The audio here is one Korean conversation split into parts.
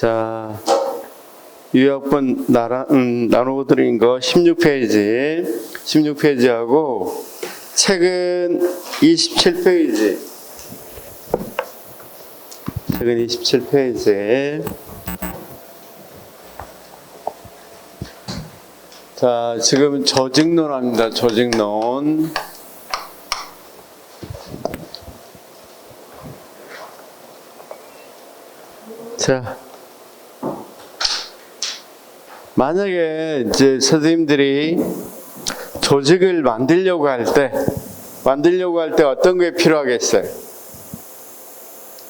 자, 유학번 나눠드린 거 16페이지하고 책은 27페이지. 책은 27페이지. 자, 지금 조직론 합니다. 조직론. 자, 만약에 이제 선생님들이 조직을 만들려고 할 때 어떤 게 필요하겠어요?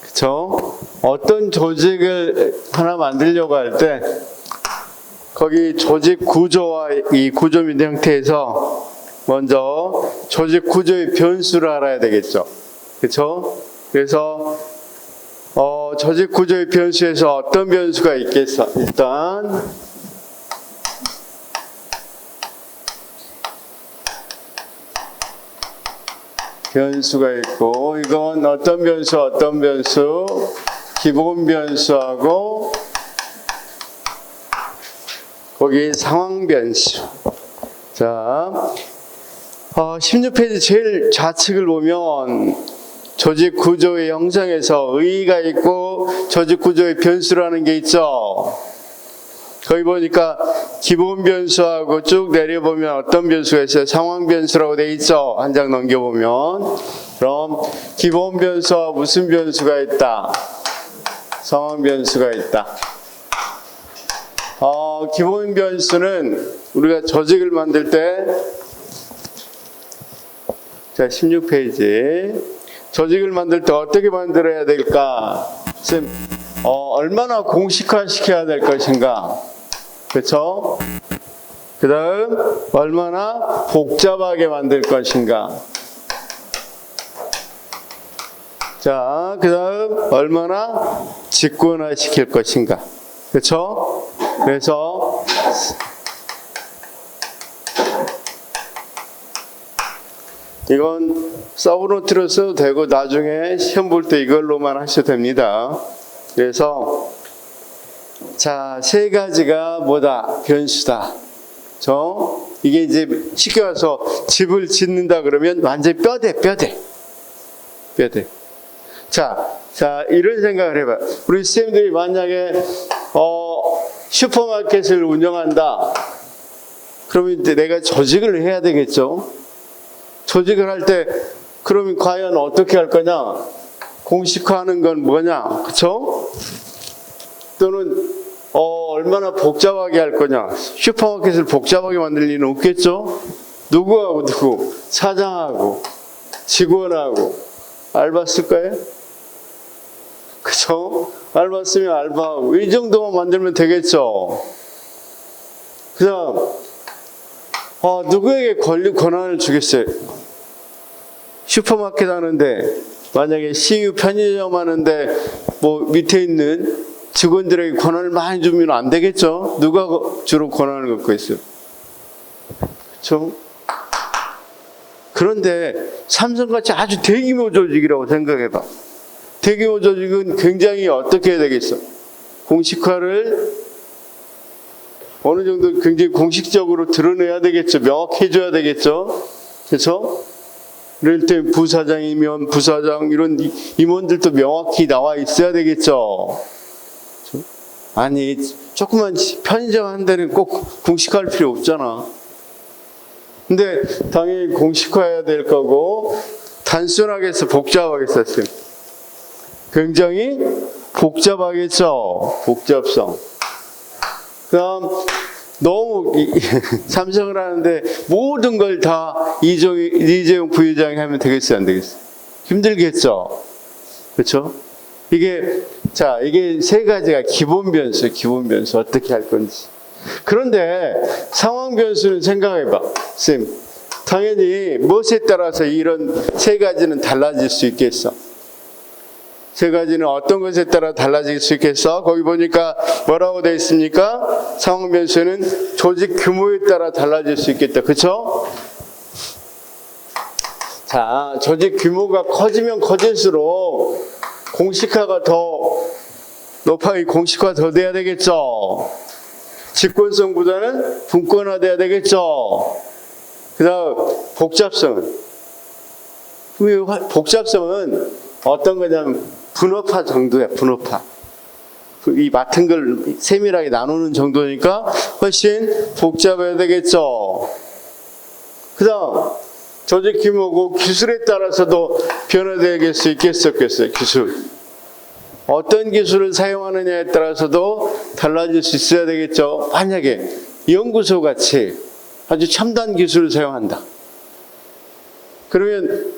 그쵸? 어떤 조직을 하나 만들려고 할 때 거기 조직 구조와 이 구조 및 형태에서 먼저 조직 구조의 변수를 알아야 되겠죠. 그쵸? 그래서 조직 구조의 변수에서 어떤 변수가 있겠어? 일단 변수가 있고, 이건 어떤 변수? 기본 변수하고 거기 상황 변수. 자, 16페이지 제일 좌측을 보면 조직 구조의 형성에서 의의가 있고 조직 구조의 변수라는 게 있죠. 거기 보니까 기본 변수하고 쭉 내려보면 어떤 변수가 있어요? 상황 변수라고 돼 있죠. 한 장 넘겨보면. 그럼 기본 변수와 무슨 변수가 있다? 상황 변수가 있다. 기본 변수는 우리가 조직을 만들 때, 자, 16페이지. 조직을 만들 때 어떻게 만들어야 될까? 쌤, 얼마나 공식화 시켜야 될 것인가? 그렇죠? 그 다음 얼마나 복잡하게 만들 것인가? 자, 그 다음 얼마나 직권화 시킬 것인가? 그렇죠? 그래서 이건 서브노트로 써도 되고 나중에 시험 볼 때 이걸로만 하셔도 됩니다. 그래서 자, 세 가지가 뭐다? 변수다. 이게 이제 쉽게 와서 집을 짓는다 그러면 완전히 뼈대. 자, 이런 생각을 해봐. 우리 선생님들이 만약에 슈퍼마켓을 운영한다. 그러면 이제 내가 조직을 해야 되겠죠. 조직을 할 때 그러면 과연 어떻게 할 거냐? 공식화하는 건 뭐냐? 그쵸? 또는 얼마나 복잡하게 할 거냐? 슈퍼마켓을 복잡하게 만들 리는 없겠죠? 누구하고 누구? 사장하고 직원하고 알바 쓸 거예요? 그쵸? 알바 쓰면 알바하고 이 정도만 만들면 되겠죠? 그 다음 누구에게 권한을 주겠어요? 슈퍼마켓 하는데 만약에 CU 편의점 하는데 뭐 밑에 있는 직원들에게 권한을 많이 주면 안 되겠죠? 누가 주로 권한을 갖고 있어요? 그렇죠? 그런데 삼성같이 아주 대규모 조직이라고 생각해봐. 대규모 조직은 굉장히 어떻게 해야 되겠어? 공식화를 어느 정도 굉장히 공식적으로 드러내야 되겠죠. 명확해져야 되겠죠. 그렇죠? 이럴 때 부사장이면 부사장 이런 임원들도 명확히 나와 있어야 되겠죠. 그렇죠? 아니 조그만 편의점 한 데는 꼭 공식화할 필요 없잖아. 근데 당연히 공식화해야 될 거고 단순하게 해서 복잡하게 썼어요. 굉장히 복잡하겠죠. 복잡성. 그다음 너무 삼성을 하는데 모든 걸 다 이재용 부회장이 하면 되겠어요, 안 되겠어요? 힘들겠죠. 그렇죠? 이게 세 가지가 기본 변수 어떻게 할 건지. 그런데 상황 변수는 생각해봐, 쌤. 당연히 무엇에 따라서 이런 세 가지는 달라질 수 있겠어. 세 가지는 어떤 것에 따라 달라질 수 있겠어? 거기 보니까 뭐라고 되어 있습니까? 상황 변수는 조직 규모에 따라 달라질 수 있겠다. 그렇죠? 자, 조직 규모가 커지면 커질수록 공식화가 더 높아이 공식화 더 돼야 되겠죠. 직권성보다는 분권화돼야 되겠죠. 그 다음 복잡성은 어떤 거냐면 분업화 정도야. 분업화. 이 맡은 걸 세밀하게 나누는 정도니까 훨씬 복잡해야 되겠죠. 그 다음 조직 규모고 기술에 따라서도 변화되게 수 있겠어요. 기술. 어떤 기술을 사용하느냐에 따라서도 달라질 수 있어야 되겠죠. 만약에 연구소 같이 아주 첨단 기술을 사용한다. 그러면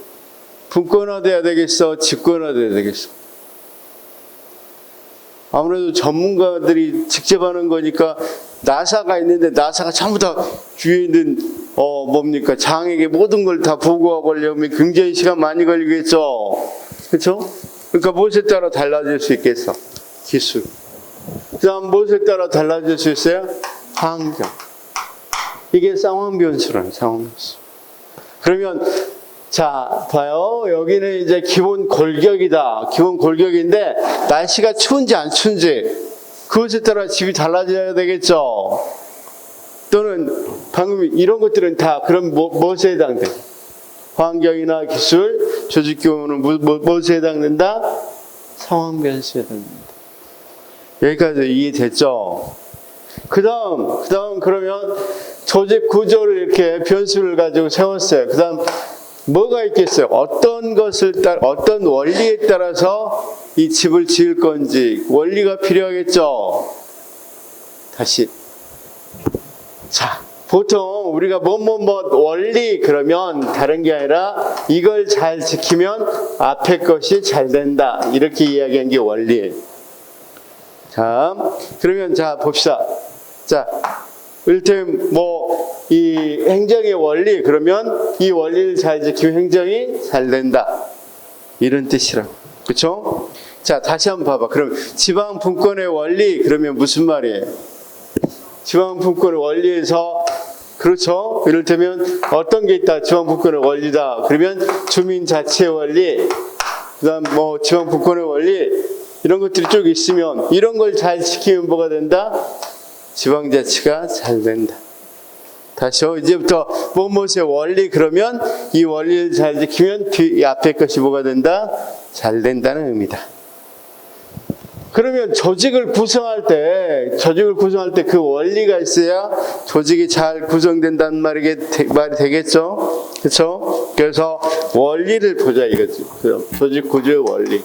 분권화돼야 되겠어? 직권화돼야 되겠어? 아무래도 전문가들이 직접 하는 거니까 나사가 있는데 나사가 전부 다 뒤에 있는 장에게 모든 걸 다 보고하고 하려면 굉장히 시간 많이 걸리겠죠. 그렇죠? 그러니까 무엇에 따라 달라질 수 있겠어? 기술. 그 다음 무엇에 따라 달라질 수 있어요? 환경. 이게 상황 변수라는 상황 변수. 그러면 자, 봐요. 여기는 이제 기본 골격이다. 기본 골격인데 날씨가 추운지 안 추운지 그것에 따라 집이 달라져야 되겠죠. 또는 방금 이런 것들은 다 그럼 무엇에 해당돼? 환경이나 기술, 조직 규모는 무엇에 해당된다? 상황 변수에 해당된다. 여기까지 이해됐죠? 그 다음 그러면 조직 구조를 이렇게 변수를 가지고 세웠어요. 그 다음 뭐가 있겠어요? 어떤 원리에 따라서 이 집을 지을 건지 원리가 필요하겠죠? 다시. 자, 보통 우리가 원리 그러면 다른 게 아니라 이걸 잘 지키면 앞에 것이 잘 된다. 이렇게 이야기한 게 원리예요. 자, 그러면 자, 봅시다. 자, 이를테면 이 행정의 원리 그러면 이 원리를 잘 지키면 행정이 잘 된다. 이런 뜻이라고. 그렇죠? 자, 다시 한번 봐봐. 그럼 지방 분권의 원리 그러면 무슨 말이에요? 지방 분권의 원리에서 그렇죠? 이를테면 어떤 게 있다. 지방 분권의 원리다. 그러면 주민 자치의 원리, 그다음 지방 분권의 원리 이런 것들이 쭉 있으면 이런 걸 잘 지키면 뭐가 된다? 지방 자치가 잘 된다. 다시요. 이제부터 무엇의 원리 그러면 이 원리를 잘 지키면 이 앞에 것이 뭐가 된다? 잘 된다는 의미다. 그러면 조직을 구성할 때 그 원리가 있어야 조직이 잘 구성된다는 말이 되겠죠? 그렇죠? 그래서 원리를 보자 이거지. 조직 구조의 원리.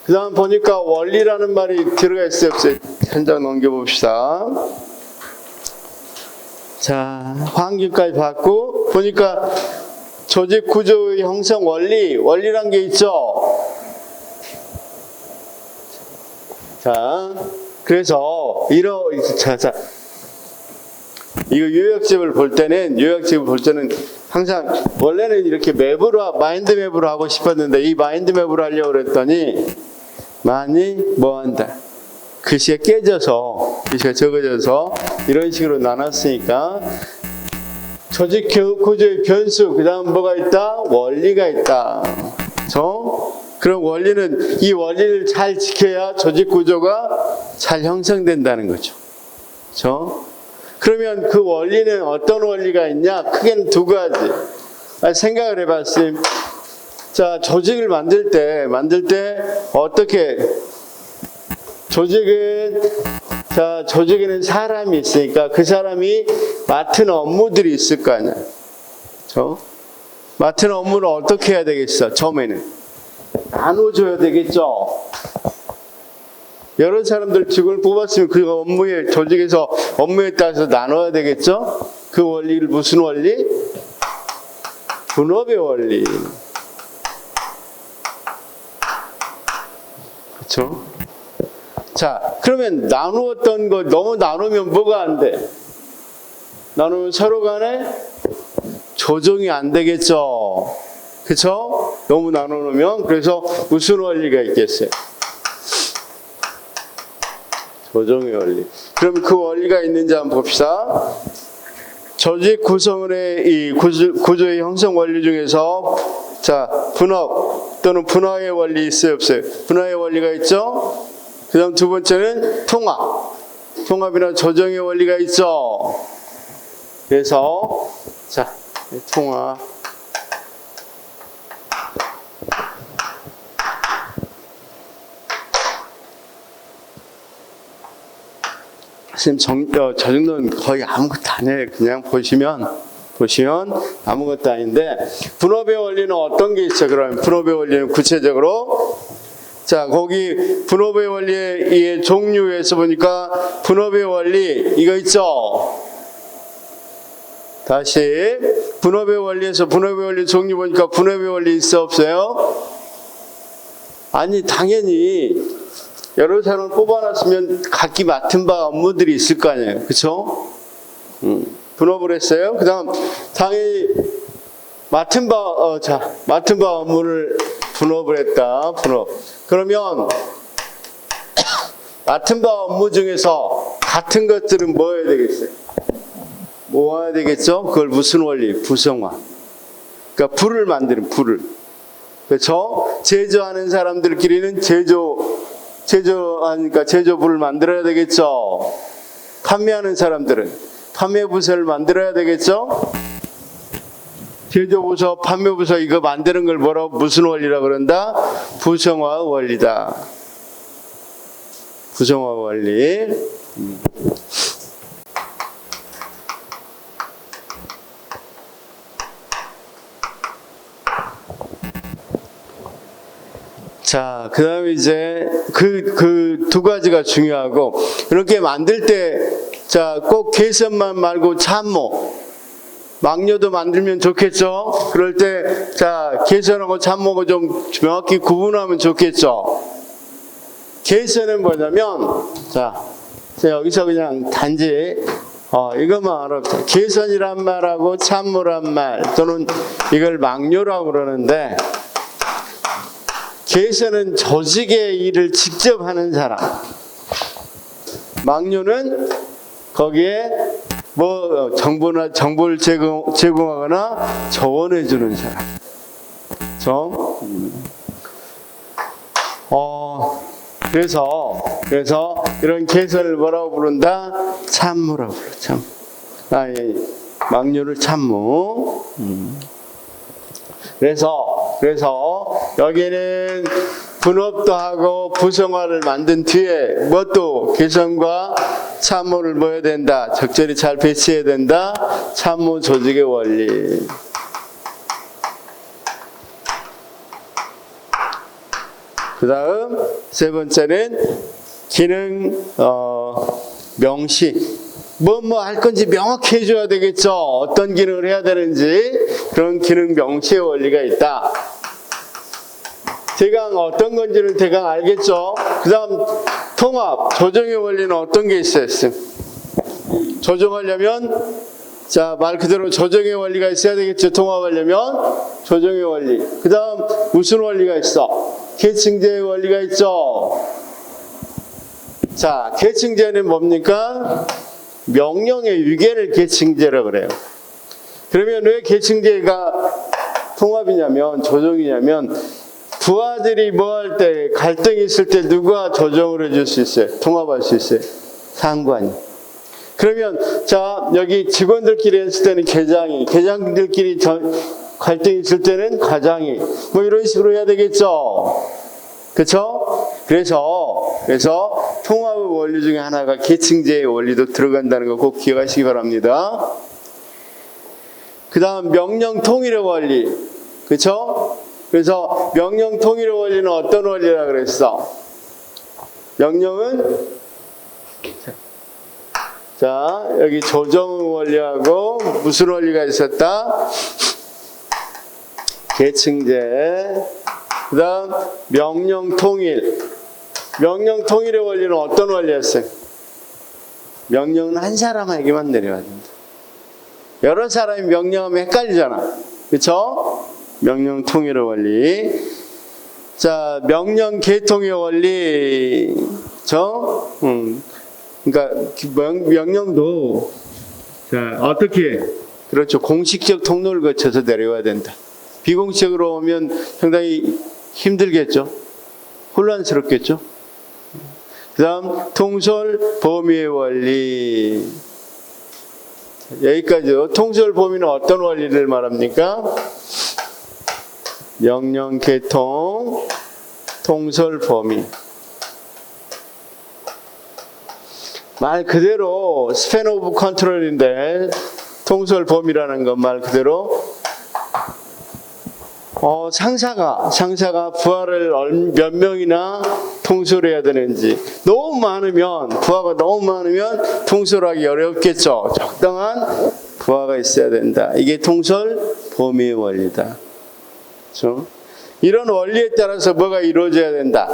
그 다음 보니까 원리라는 말이 들어가 있어요, 없어요? 한 장 넘겨봅시다. 자, 환경까지 봤고 보니까 조직 구조의 형성 원리란 게 있죠. 자, 그래서 이거 요약집을 볼 때는 항상 원래는 이렇게 마인드맵으로 하고 싶었는데 이 마인드맵으로 하려고 그랬더니 많이 뭐한다. 글씨가 깨져서 글씨가 적어져서 이런 식으로 나눴으니까 조직 구조의 변수 그 다음 뭐가 있다? 원리가 있다. 그럼 원리는 이 원리를 잘 지켜야 조직 구조가 잘 형성된다는 거죠. 그러면 그 원리는 어떤 원리가 있냐? 크게는 두 가지. 생각을 해봤어요. 자, 조직을 만들 때 어떻게 조직에는 사람이 있으니까 그 사람이 맡은 업무들이 있을 거 아니야. 맡은 업무를 어떻게 해야 되겠어? 처음에는 나눠줘야 되겠죠. 여러 사람들 직원을 뽑았으면 그 조직에서 업무에 따라서 나눠야 되겠죠. 그 원리를 무슨 원리? 분업의 원리. 그렇죠? 자, 그러면 나누었던 거 너무 나누면 뭐가 안 돼? 나누면 서로 간에 조정이 안 되겠죠. 그렇죠? 너무 나누면 그래서 무슨 원리가 있겠어요? 조정의 원리. 그럼 그 원리가 있는지 한번 봅시다. 조직 구성의 이 구조의 형성 원리 중에서 자, 분업 또는 분화의 원리 있어요, 없어요? 분화의 원리가 있죠? 그 다음 두 번째는 통합. 통합이나 조정의 원리가 있죠. 그래서, 자, 통합. 선생님, 저 정도는 거의 아무것도 아니에요. 그냥 보시면 아무것도 아닌데, 분업의 원리는 어떤 게 있어? 그러면 분업의 원리는 구체적으로, 자, 거기 분업의 원리의 종류에서 보니까 분업의 원리 이거 있죠. 다시 분업의 원리에서 분업의 원리 종류 보니까 분업의 원리 있어 없어요? 아니, 당연히 여러 사람을 뽑아놨으면 각기 맡은 바 업무들이 있을 거 아니에요. 그렇죠? 분업을 했어요. 그 다음 당연히 맡은 바 업무를 분업을 했다. 분업. 그러면 맡은 바 업무 중에서 같은 것들은 뭐 해야 되겠어요? 뭐 해야 되겠죠? 그걸 무슨 원리? 부성화. 그러니까 불을 만드는 불을. 그렇죠? 제조하는 사람들끼리는 제조하니까 제조부를 만들어야 되겠죠? 판매하는 사람들은 판매부서를 만들어야 되겠죠? 제조부서, 판매부서 이거 만드는 걸 뭐라고 무슨 원리라고 그런다? 부성화 원리다. 부성화 원리. 자, 그 다음에 이제 그 두 가지가 중요하고, 이렇게 만들 때, 자, 꼭 개선만 말고 참모, 막료도 만들면 좋겠죠? 그럴 때, 자, 개선하고 참모가 좀 명확히 구분하면 좋겠죠? 개선은 뭐냐면, 자, 여기서 그냥 단지, 이것만 알아보세요. 개선이란 말하고 참모란 말, 또는 이걸 막료라고 그러는데, 개선은 조직의 일을 직접 하는 사람. 막료는 거기에 뭐 정보를 제공하거나 조언해 주는 사람. 그래서 이런 개선을 뭐라고 부른다? 참모라고 불러. 참. 막료를 참모. 그래서 여기는 분업도 하고 부성화를 만든 뒤에 뭣도 개선과 참모를 뭐 해야 된다? 적절히 잘 배치해야 된다. 참모 조직의 원리. 그 다음 세 번째는 기능 명시. 뭐 할 건지 명확히 해줘야 되겠죠. 어떤 기능을 해야 되는지 그런 기능 명시의 원리가 있다. 대강 어떤 건지는 대강 알겠죠. 그 다음 통합, 조정의 원리는 어떤 게 있어요? 조정하려면 자, 말 그대로 조정의 원리가 있어야 되겠죠. 통합하려면 조정의 원리. 그 다음 무슨 원리가 있어? 계층제의 원리가 있죠. 자, 계층제는 뭡니까? 명령의 유계를 계층제라고 그래요. 그러면 왜 계층제가 통합이냐면 조정이냐면 부하들이 뭐 할 때 갈등이 있을 때 누가 조정을 해줄 수 있어요? 통합할 수 있어요? 상관이. 그러면 자, 여기 직원들끼리 했을 때는 계장들끼리 갈등이 있을 때는 과장이 뭐 이런 식으로 해야 되겠죠. 그렇죠? 그래서 통합의 원리 중에 하나가 계층제의 원리도 들어간다는 거 꼭 기억하시기 바랍니다. 그 다음 명령 통일의 원리. 그렇죠? 그래서 명령 통일의 원리는 어떤 원리라 그랬어? 명령은 자, 여기 조정 원리하고 무슨 원리가 있었다? 계층제. 그 다음 명령 통일. 명령 통일의 원리는 어떤 원리였어요? 명령은 한 사람에게만 내려야 된다. 여러 사람이 명령하면 헷갈리잖아. 그렇죠? 명령 통일의 원리. 자, 명령 계통의 원리. 그러니까 명령도 자, 어떻게? 그렇죠. 공식적 통로를 거쳐서 내려와야 된다. 비공식적으로 오면 상당히 힘들겠죠. 혼란스럽겠죠. 그 다음 통솔 범위의 원리. 여기까지요. 통솔 범위는 어떤 원리를 말합니까? 명령 계통 통솔 범위. 말 그대로 스팬 오브 컨트롤인데 통솔 범위라는 건 말 그대로 상사가 부하를 몇 명이나 통솔해야 되는지, 너무 많으면, 부하가 너무 많으면 통솔하기 어렵겠죠. 적당한 부하가 있어야 된다. 이게 통솔 범위의 원리다. 그렇죠? 이런 원리에 따라서 뭐가 이루어져야 된다.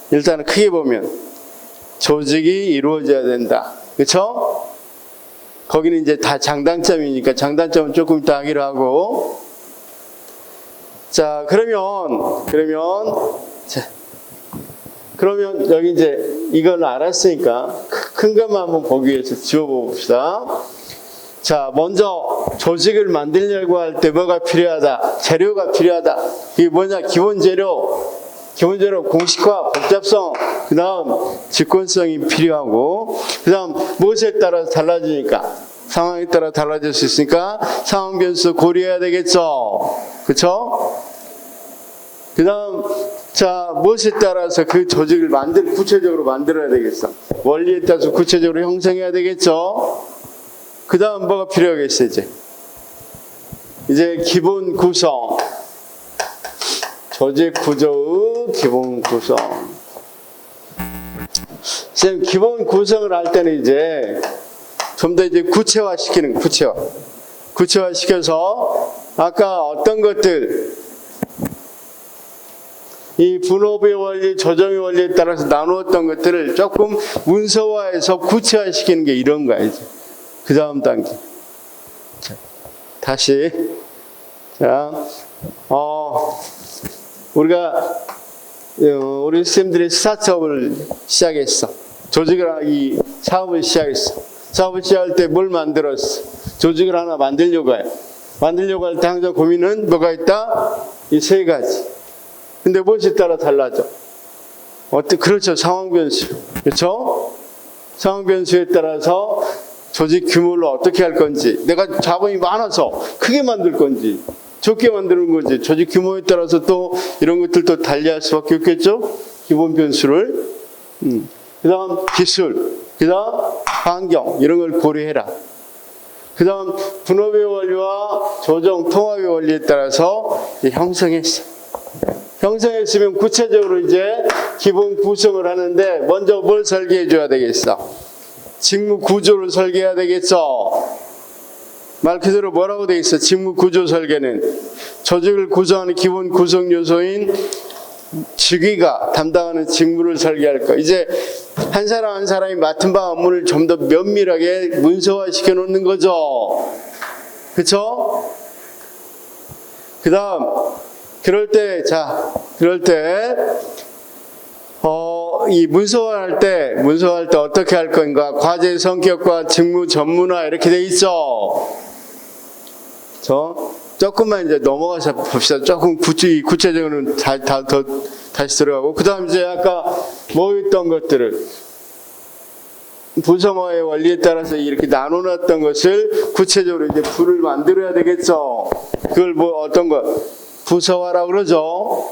일단은 크게 보면 조직이 이루어져야 된다. 그렇죠? 거기는 이제 다 장단점이니까 장단점은 조금 이따 하기로 하고. 자, 그러면 여기 이제 이걸 알았으니까 큰 것만 한번 보기 위해서 지워봅시다. 자, 먼저 조직을 만들려고 할 때 뭐가 필요하다? 재료가 필요하다. 이게 뭐냐? 기본 재료 공식화, 복잡성, 그 다음 직권성이 필요하고, 그 다음 무엇에 따라서 달라지니까, 상황에 따라 달라질 수 있으니까 상황 변수 고려해야 되겠죠. 그렇죠? 그 다음 자, 무엇에 따라서 그 조직을 구체적으로 만들어야 되겠어. 원리에 따라서 구체적으로 형성해야 되겠죠. 그 다음 뭐가 필요하겠어. 이제 기본 구성, 조직 구조의 기본 구성. 선생님, 기본 구성을 할 때는 이제 좀 더 이제 구체화시키는 거예요. 구체화시켜서 아까 어떤 것들, 이 분업의 원리, 조정의 원리에 따라서 나누었던 것들을 조금 문서화해서 구체화시키는 게 이런 거야, 이제. 그 다음 단계. 자, 다시. 자, 우리 선생님들이 스타트업을 시작했어. 이 사업을 시작했어. 사업을 시작할 때 뭘 만들었어? 조직을 하나 만들려고 해. 만들려고 할 때 항상 고민은 뭐가 있다? 이 세 가지. 근데 무엇에 따라 달라져? 그렇죠. 상황 변수. 그렇죠? 상황 변수에 따라서 조직 규모를 어떻게 할 건지, 내가 자본이 많아서 크게 만들 건지, 적게 만드는 건지, 조직 규모에 따라서 또 이런 것들도 달리할 수밖에 없겠죠? 기본 변수를. 그 다음 기술, 그 다음 환경, 이런 걸 고려해라. 그 다음 분업의 원리와 조정, 통합의 원리에 따라서 형성했어. 형성했으면 구체적으로 이제 기본 구성을 하는데 먼저 뭘 설계해 줘야 되겠어? 직무 구조를 설계해야 되겠죠? 말 그대로 뭐라고 되어 있어? 직무 구조 설계는 조직을 구성하는 기본 구성 요소인 직위가 담당하는 직무를 설계할 거. 이제 한 사람 한 사람이 맡은 바 업무를 좀 더 면밀하게 문서화 시켜 놓는 거죠. 그렇죠? 그 다음 그럴 때 이 문서화할 때 어떻게 할 건가? 과제 성격과 직무 전문화 이렇게 돼 있어. 조금만 이제 넘어가서 봅시다. 조금 구체적으로는 다시 들어가고. 그 다음 이제 아까 모였던 것들을 부서화의 원리에 따라서 이렇게 나눠놨던 것을 구체적으로 이제 부를 만들어야 되겠죠. 그걸 어떤 거? 부서화라고 그러죠.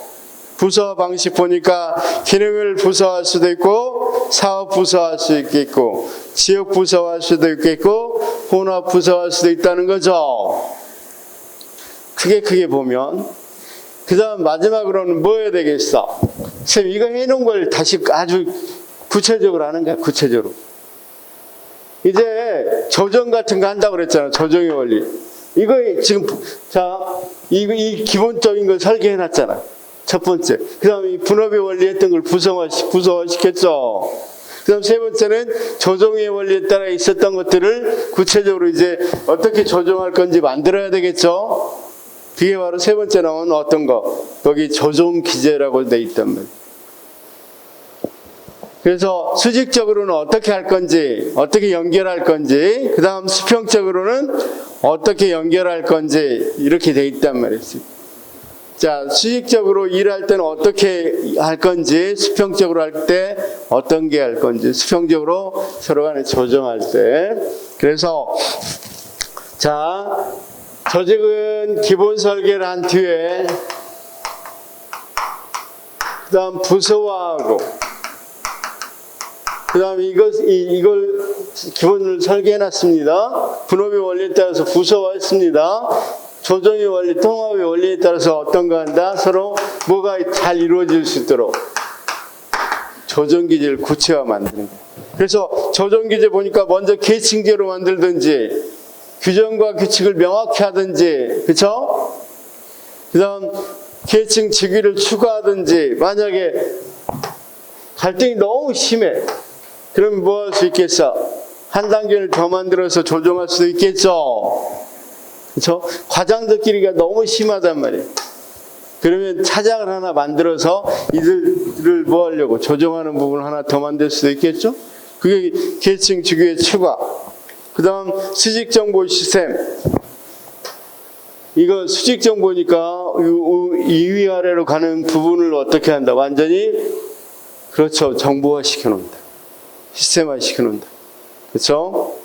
부서화 방식 보니까 기능을 부서화할 수도 있고, 사업 부서화할 수도 있겠고, 지역 부서화할 수도 있겠고, 혼합 부서화할 수도 있다는 거죠. 크게 보면. 그 다음 마지막으로는 뭐 해야 되겠어? 쌤, 이거 해놓은 걸 다시 아주 구체적으로 하는 거야, 구체적으로. 이제 조정 같은 거 한다고 그랬잖아, 조정의 원리. 이거 지금, 이 기본적인 걸 설계해놨잖아. 첫 번째. 그 다음에 이 분업의 원리 했던 걸 부서화시켰죠. 그 다음 세 번째는 조정의 원리에 따라 있었던 것들을 구체적으로 이제 어떻게 조정할 건지 만들어야 되겠죠. 그게 바로 세 번째 나온 어떤 거? 여기 조정 기제라고 돼 있단 말이에요. 그래서 수직적으로는 어떻게 할 건지, 어떻게 연결할 건지, 그 다음 수평적으로는 어떻게 연결할 건지, 이렇게 돼 있단 말이에요. 자, 수직적으로 일할 때는 어떻게 할 건지, 수평적으로 할 때 어떤 게 할 건지, 수평적으로 서로 간에 조정할 때. 그래서, 자, 조직은 기본 설계를 한 뒤에, 그 다음 부서화하고, 그 다음 이걸 기본을 설계해 놨습니다. 분업의 원리에 따라서 부서화했습니다. 조정의 원리, 통합의 원리에 따라서 어떤가 한다? 서로 뭐가 잘 이루어질 수 있도록 조정기제를 구체화 만드는 거예요. 그래서 조정기제 보니까 먼저 계층제로 만들든지 규정과 규칙을 명확히 하든지, 그렇죠? 그 다음 계층 직위를 추가하든지, 만약에 갈등이 너무 심해. 그럼 뭐 할 수 있겠어? 한 단계를 더 만들어서 조정할 수도 있겠죠? 그렇죠? 과장들끼리가 너무 심하단 말이에요. 그러면 차장을 하나 만들어서 이들을 뭐 하려고 조정하는 부분을 하나 더 만들 수도 있겠죠? 그게 계층 직위의 추가. 그 다음 수직정보 시스템. 이거 수직정보니까 이 위아래로 가는 부분을 어떻게 한다? 완전히, 그렇죠, 정보화 시켜놓는다. 시스템화 시켜놓는다. 그렇죠?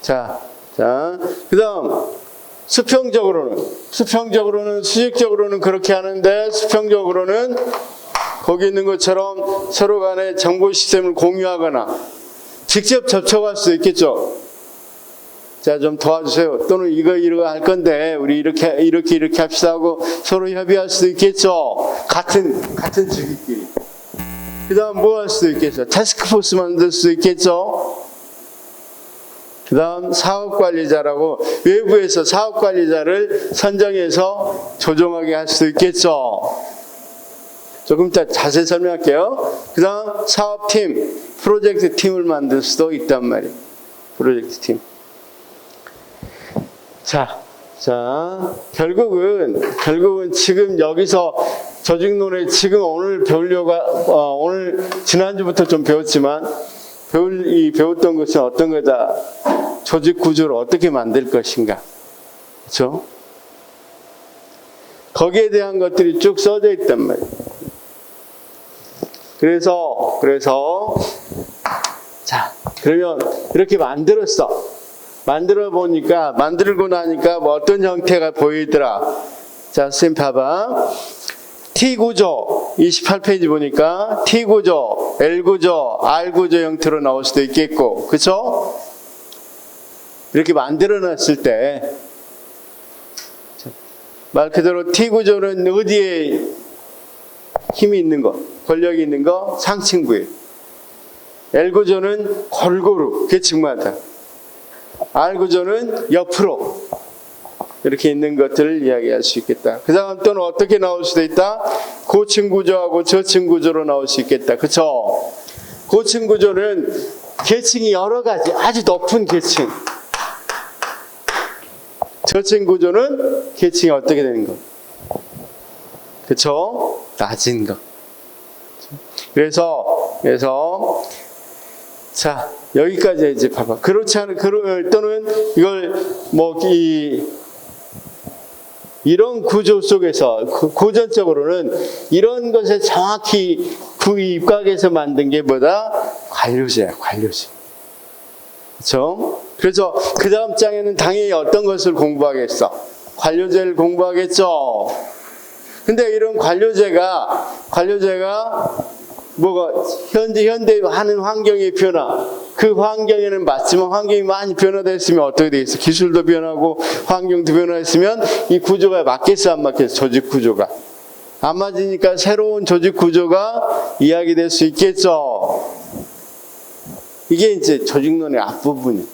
자, 그 다음 수평적으로는 수직적으로는 그렇게 하는데, 수평적으로는 거기 있는 것처럼 서로 간에 정보 시스템을 공유하거나 직접 접촉할 수 있겠죠. 자, 좀 도와주세요. 또는 이거 할 건데 우리 이렇게 합시다 하고 서로 협의할 수도 있겠죠. 같은 직위끼리. 그 다음 뭐 할 수도 있겠죠. 태스크포스 만들 수도 있겠죠. 그 다음 사업관리자라고 외부에서 사업관리자를 선정해서 조정하게 할 수도 있겠죠. 조금 이따 자세히 설명할게요. 그 다음 사업팀, 프로젝트 팀을 만들 수도 있단 말이에요. 프로젝트 팀. 자, 결국은 지금 여기서 조직론에 지금 오늘 오늘 지난주부터 좀 배웠지만, 배웠던 것은 어떤 거다? 조직 구조를 어떻게 만들 것인가. 그렇죠? 거기에 대한 것들이 쭉 써져 있단 말이에요. 그래서, 자, 그러면 이렇게 만들었어. 만들고 나니까 뭐 어떤 형태가 보이더라. 자, 선생님 봐봐. T구조, 28페이지 보니까 T구조, L구조, R구조 형태로 나올 수도 있겠고, 그쵸? 이렇게 만들어 놨을 때, 말 그대로 T구조는 어디에 힘이 있는 거, 권력이 있는 거, 상층부에. L구조는 골고루, 계층마다. R구조는 옆으로 이렇게 있는 것들을 이야기할 수 있겠다. 그 다음 또는 어떻게 나올 수도 있다? 고층 구조하고 저층 구조로 나올 수 있겠다. 그쵸? 고층 구조는 계층이 여러 가지, 아주 높은 계층. 저층 구조는 계층이 어떻게 되는 거? 그쵸? 낮은 거. 그래서 자, 여기까지 이제 봐봐. 그렇지 않은, 또는 이걸 이런 구조 속에서 고전적으로는 이런 것에 정확히 입각해서 만든 게 뭐다? 관료제야, 관료제. 그렇죠? 그래서 그 다음 장에는 당연히 어떤 것을 공부하겠어? 관료제를 공부하겠죠. 근데 이런 관료제가 뭐가 현대 하는 환경의 변화, 그 환경에는 맞지만 환경이 많이 변화됐으면 어떻게 되겠어? 기술도 변하고 환경도 변화했으면 이 구조가 맞겠어, 안 맞겠어? 조직 구조가 안 맞으니까 새로운 조직 구조가 이야기될 수 있겠죠. 이게 이제 조직론의 앞부분이.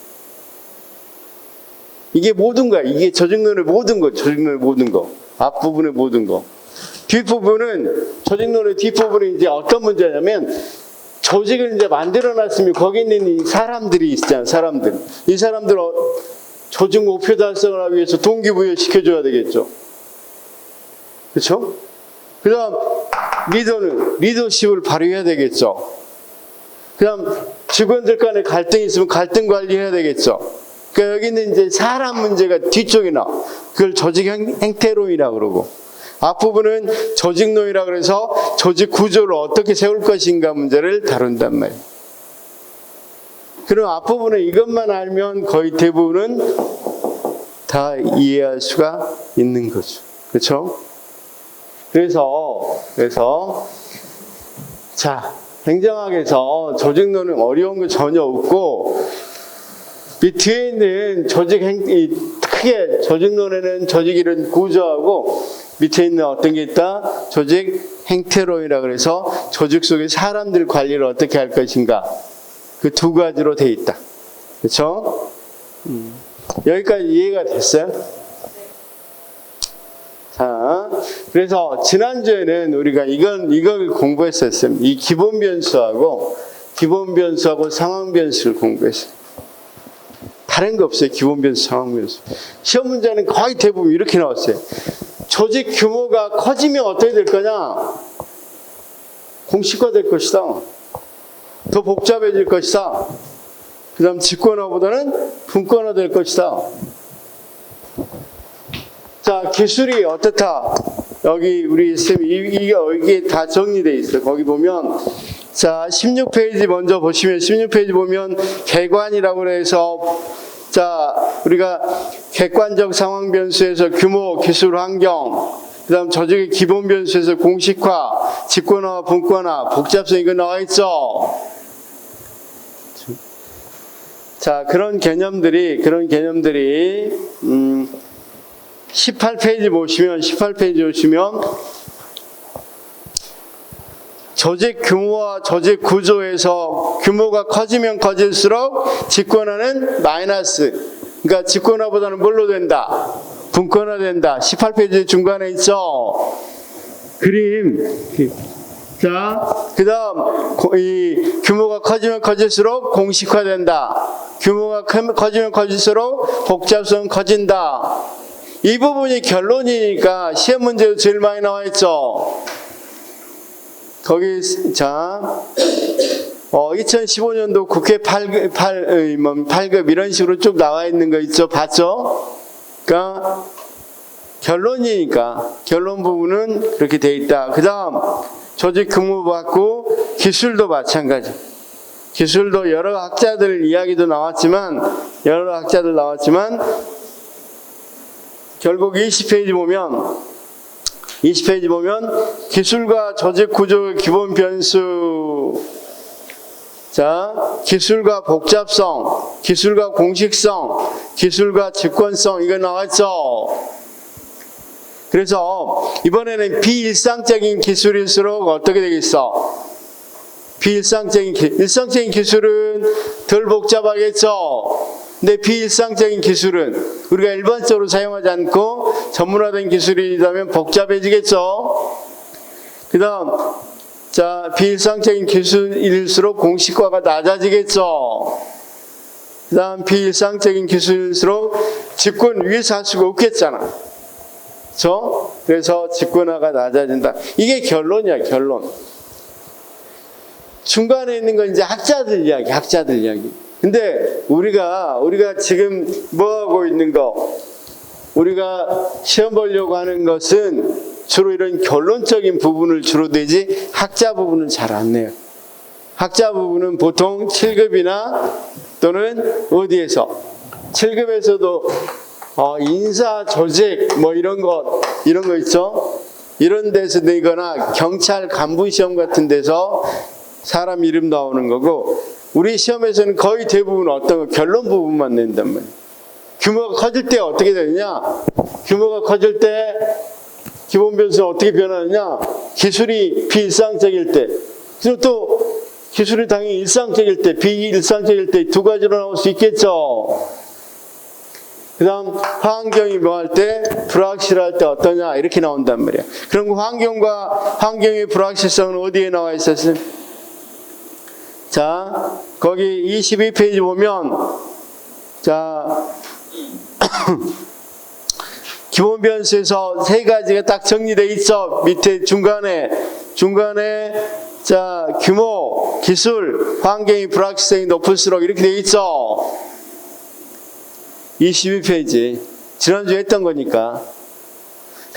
이게 모든 거야. 이게 조직론의 모든 거, 조직론의 모든 거, 앞부분의 모든 거. 뒷부분은, 조직론의 뒷부분은 이제 어떤 문제냐면, 조직을 이제 만들어놨으면 거기 있는 이 사람들이 있잖아, 사람들. 이 사람들 조직 목표 달성을 하기 위해서 동기부여 시켜줘야 되겠죠. 그렇죠? 그 다음, 리더십을 발휘해야 되겠죠. 그 다음, 직원들 간에 갈등이 있으면 갈등 관리해야 되겠죠. 그러니까 여기는 이제 사람 문제가 뒤쪽에 나와. 그걸 조직 행태론이라고 그러고. 앞부분은 조직론이라 그래서 조직 구조를 어떻게 세울 것인가 문제를 다룬단 말이에요. 그럼 앞부분은 이것만 알면 거의 대부분은 다 이해할 수가 있는 거죠. 그렇죠? 그래서 자, 행정학에서 조직론은 어려운 거 전혀 없고 밑에 있는 크게 조직론에는 조직 이론 구조하고 밑에 있는 어떤 게 있다? 조직 행태론이라 그래서 조직 속의 사람들 관리를 어떻게 할 것인가 그 두 가지로 돼 있다. 그렇죠? 여기까지 이해가 됐어요? 자, 그래서 지난주에는 우리가 이걸 공부했었어요. 이 기본 변수하고 상황 변수를 공부했어요. 다른 거 없어요. 기본 변수, 상황 변수. 시험 문제는 거의 대부분 이렇게 나왔어요. 조직 규모가 커지면 어떻게 될 거냐? 공식화 될 것이다. 더 복잡해질 것이다. 그 다음 직권화보다는 분권화 될 것이다. 자, 기술이 어떻다? 여기 우리 쌤이 이게 다 정리되어 있어요. 거기 보면 자, 16페이지 먼저 보시면 16페이지 보면 객관이라고 해서 자, 우리가 객관적 상황 변수에서 규모, 기술, 환경, 그 다음 조직의 기본 변수에서 공식화, 직권화, 분권화, 복잡성 이거 나와 있죠. 자, 그런 개념들이 18페이지 보시면 조직 규모와 조직 구조에서 규모가 커지면 커질수록 직권화는 마이너스. 그러니까 직권화보다는 뭘로 된다? 분권화 된다. 18페이지 중간에 있죠. 그림. 자, 그 다음 이 규모가 커지면 커질수록 공식화 된다. 규모가 커지면 커질수록 복잡성 커진다. 이 부분이 결론이니까 시험 문제도 제일 많이 나와 있죠. 거기 자 2015년도 국회 8급 이런 식으로 쭉 나와 있는 거 있죠. 봤죠? 그러니까 결론이니까 결론 부분은 그렇게 돼 있다. 그 다음 조직 규모 받고 기술도 마찬가지. 기술도 여러 학자들 이야기도 나왔지만 결국 20페이지 보면 기술과 조직 구조의 기본 변수, 자, 기술과 복잡성, 기술과 공식성, 기술과 직권성 이거 나왔죠. 그래서 이번에는 비일상적인 기술일수록 어떻게 되겠어? 일상적인 기술은 덜 복잡하겠죠. 근데 비일상적인 기술은 우리가 일반적으로 사용하지 않고 전문화된 기술이라면 복잡해지겠죠. 그 다음, 자, 비일상적인 기술일수록 공식화가 낮아지겠죠. 그 다음, 비일상적인 기술일수록 직권 위에서 할 수가 없겠잖아. 그렇죠? 그래서 직권화가 낮아진다. 이게 결론이야, 결론. 중간에 있는 건 이제 학자들 이야기. 근데 우리가 지금 뭐 하고 있는 거, 우리가 시험 보려고 하는 것은 주로 이런 결론적인 부분을 주로 내지 학자 부분은 잘 안 내요. 학자 부분은 보통 7급이나 또는 어디에서 7급에서도 인사 조직 뭐 이런 거 있죠. 이런 데서 내거나 경찰 간부 시험 같은 데서 사람 이름 나오는 거고, 우리 시험에서는 거의 대부분 어떤 거 결론 부분만 낸단 말이에요. 규모가 커질 때 어떻게 되느냐? 규모가 커질 때 기본 변수는 어떻게 변하느냐? 기술이 비일상적일 때, 그리고 또 기술이 당연히 일상적일 때, 비일상적일 때 두 가지로 나올 수 있겠죠. 그 다음 환경이 뭐 할 때, 불확실할 때 어떠냐 이렇게 나온단 말이에요. 그럼 환경의 불확실성은 어디에 나와 있었어요? 자, 거기 22페이지 보면, 자, 기본 변수에서 세 가지가 딱 정리되어 있죠. 밑에 중간에, 자, 규모, 기술, 환경의 불확실성이 높을수록 이렇게 되어 있죠. 22페이지. 지난주에 했던 거니까.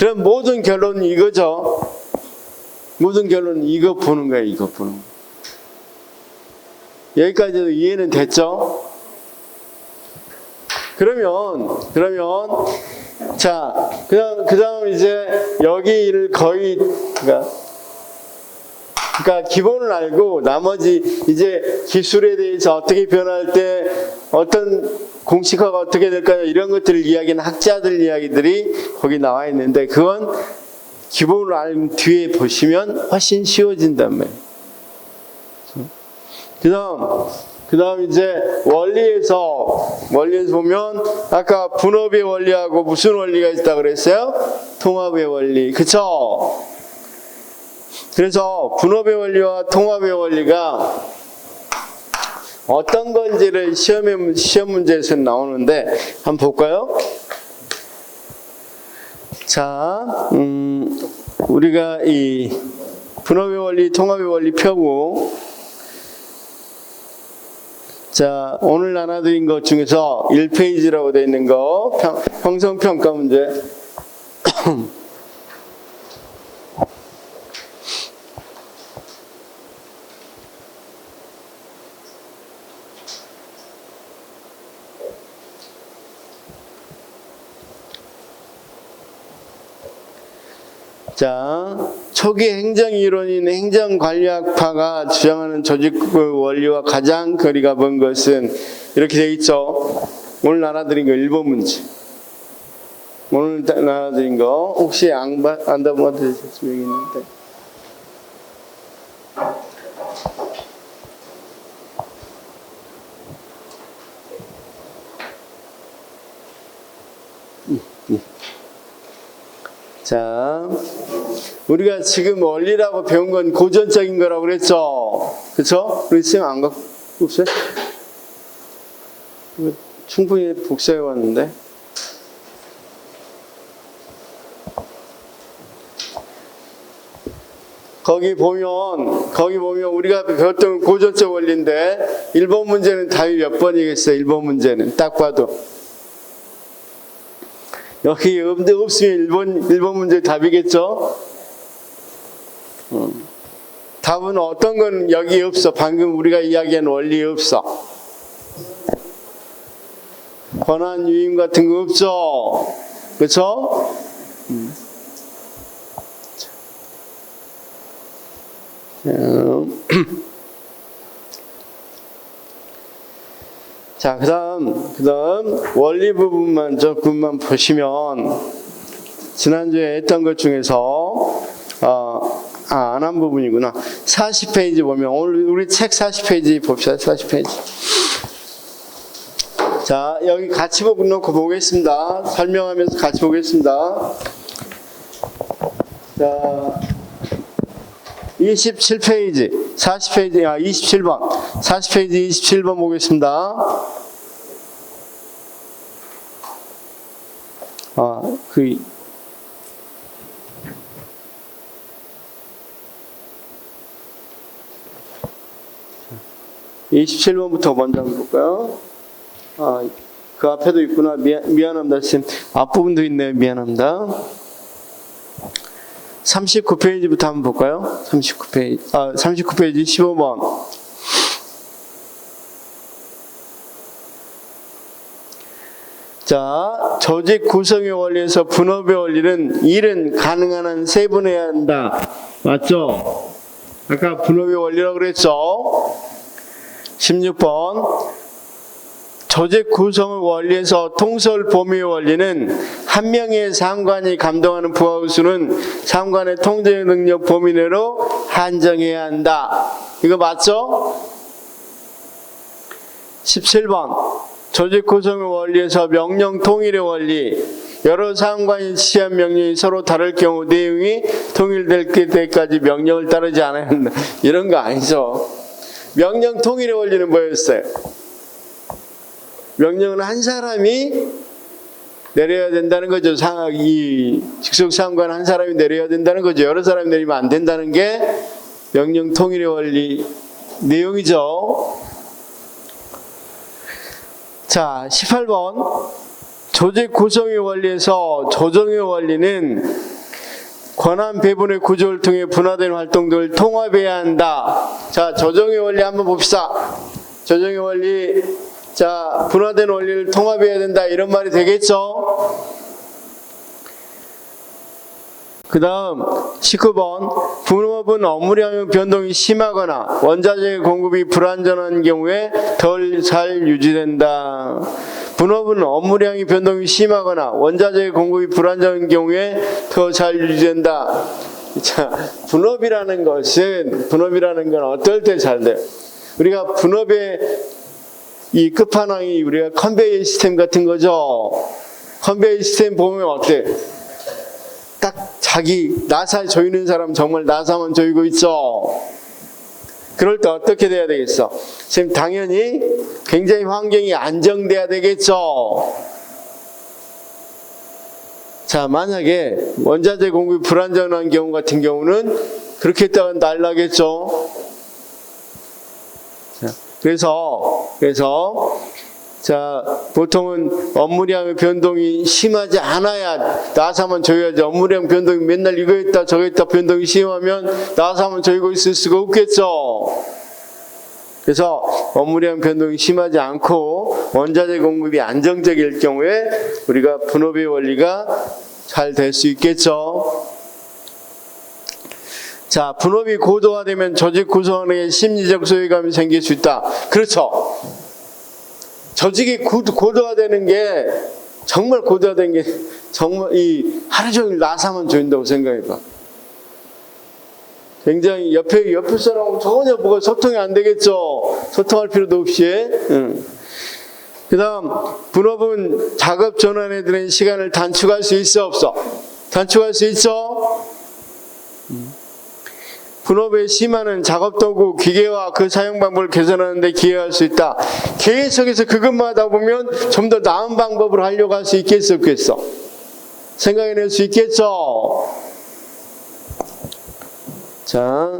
그럼 모든 결론은 이거죠. 모든 결론은 이거 보는 거예요. 이거 보는 거. 여기까지도 이해는 됐죠? 그러면 자, 그다음 이제 여기를 거의 그러니까 기본을 알고 나머지 이제 기술에 대해서 어떻게 변할 때 어떤 공식화가 어떻게 될까요? 이런 것들을 이야기하는 학자들 이야기들이 거기 나와 있는데 그건 기본을 알 뒤에 보시면 훨씬 쉬워진단 말이에요. 그다음 이제 원리에서 보면 아까 분업의 원리하고 무슨 원리가 있다 그랬어요? 통합의 원리. 그쵸? 그래서 분업의 원리와 통합의 원리가 어떤 건지를 시험 문제에서 나오는데 한번 볼까요? 자, 우리가 이 분업의 원리, 통합의 원리 펴고 자, 오늘 나눠드린 것 중에서 1페이지라고 되어 있는 거 형성평가 문제 자, 초기 행정이론인 행정관리학파가 주장하는 조직 원리와 가장 거리가 먼 것은 이렇게 되어 있죠. 오늘 나눠드린 거 1번 문제. 오늘 나눠드린 거 혹시 안 받으셨으면 있는데. 자, 우리가 지금 원리라고 배운 건 고전적인 거라고 그랬죠? 그쵸? 우리 쌤 안 갖고 없어요? 충분히 복사해 왔는데. 거기 보면 우리가 배웠던 고전적 원리인데 1번 문제는 답이 몇 번이겠어요? 1번 문제는 딱 봐도. 여기 없으면 1번 문제 답이겠죠? 답은 어떤 건 여기 없어. 방금 우리가 이야기한 원리 없어. 권한 유임 같은 거 없죠? 그렇죠? 자, 그다음 원리 부분만 조금만 보시면 지난주에 했던 것 중에서 안 한 부분이구나. 40페이지 보면 오늘 우리 책 40페이지 봅시다. 40페이지. 자, 여기 같이 놓고 보겠습니다. 설명하면서 같이 보겠습니다. 자, 27페이지, 40페이지, 27번. 40페이지 27번 보겠습니다. 그 27번부터 먼저 한번 볼까요? 그 앞에도 있구나. 미안합니다. 쌤. 앞부분도 있네요. 미안합니다. 39페이지부터 한번 볼까요? 39페이지 15번. 자, 조직 구성의 원리에서 분업의 원리는 일은 가능한 한 세분해야 한다. 맞죠? 아까 분업의 원리라고 그랬죠? 16번. 조직 구성의 원리에서 통솔 범위의 원리는 한 명의 상관이 감독하는 부하수는 상관의 통제 능력 범위 내로 한정해야 한다. 이거 맞죠? 17번. 조직 구성의 원리에서 명령 통일의 원리. 여러 상관이 취한 명령이 서로 다를 경우 내용이 통일될 때까지 명령을 따르지 않아야 한다. 이런 거 아니죠. 명령 통일의 원리는 뭐였어요? 명령은 한 사람이 내려야 된다는 거죠. 이 직속 상관 한 사람이 내려야 된다는 거죠. 여러 사람이 내리면 안 된다는 게 명령 통일의 원리 내용이죠. 자, 18번. 조직 구성의 원리에서 조정의 원리는 권한 배분의 구조를 통해 분화된 활동들을 통합해야 한다. 자, 조정의 원리 한번 봅시다. 조정의 원리, 자, 분화된 원리를 통합해야 된다. 이런 말이 되겠죠? 그 다음 19번 분업은 업무량 변동이 심하거나 원자재 공급이 불안전한 경우에 덜 잘 유지된다. 분업은 업무량이 변동이 심하거나 원자재 공급이 불안정한 경우에 더 잘 유지된다. 자, 분업이라는 건 어떨 때 잘 돼요? 우리가 분업의 이 끝판왕이 우리가 컨베이어 시스템 같은 거죠. 컨베이어 시스템 보면 어때? 딱 자기 나사 조이는 사람 정말 나사만 조이고 있죠. 그럴 때 어떻게 돼야 되겠어? 지금 당연히 굉장히 환경이 안정돼야 되겠죠. 자, 만약에 원자재 공급이 불안정한 경우 같은 경우는 그렇게 했다가 날라겠죠. 자, 그래서 자, 보통은 업무량의 변동이 심하지 않아야 나사만 조여야지. 업무량 변동이 맨날 이거 했다 저거 했다 변동이 심하면 나사만 조이고 있을 수가 없겠죠. 그래서 업무량 변동이 심하지 않고 원자재 공급이 안정적일 경우에 우리가 분업의 원리가 잘 될 수 있겠죠. 자, 분업이 고도화되면 조직 구성원에게 심리적 소외감이 생길 수 있다. 그렇죠. 조직이 고도화되는 게 정말 고도화된 게 정말 이 하루 종일 나사만 조인다고 생각해봐. 굉장히 옆에 사람하고 전혀 뭐가 소통이 안 되겠죠. 소통할 필요도 없이. 그 다음 분업은 작업 전환에 드는 시간을 단축할 수 있어 없어? 단축할 수 있어? 분업의 심화는 작업도구, 기계와 그 사용 방법을 개선하는 데 기여할 수 있다. 계속해서 그것만 하다 보면 좀 더 나은 방법을 하려고 할 수 있겠어 없겠어? 생각해낼 수 있겠죠? 자,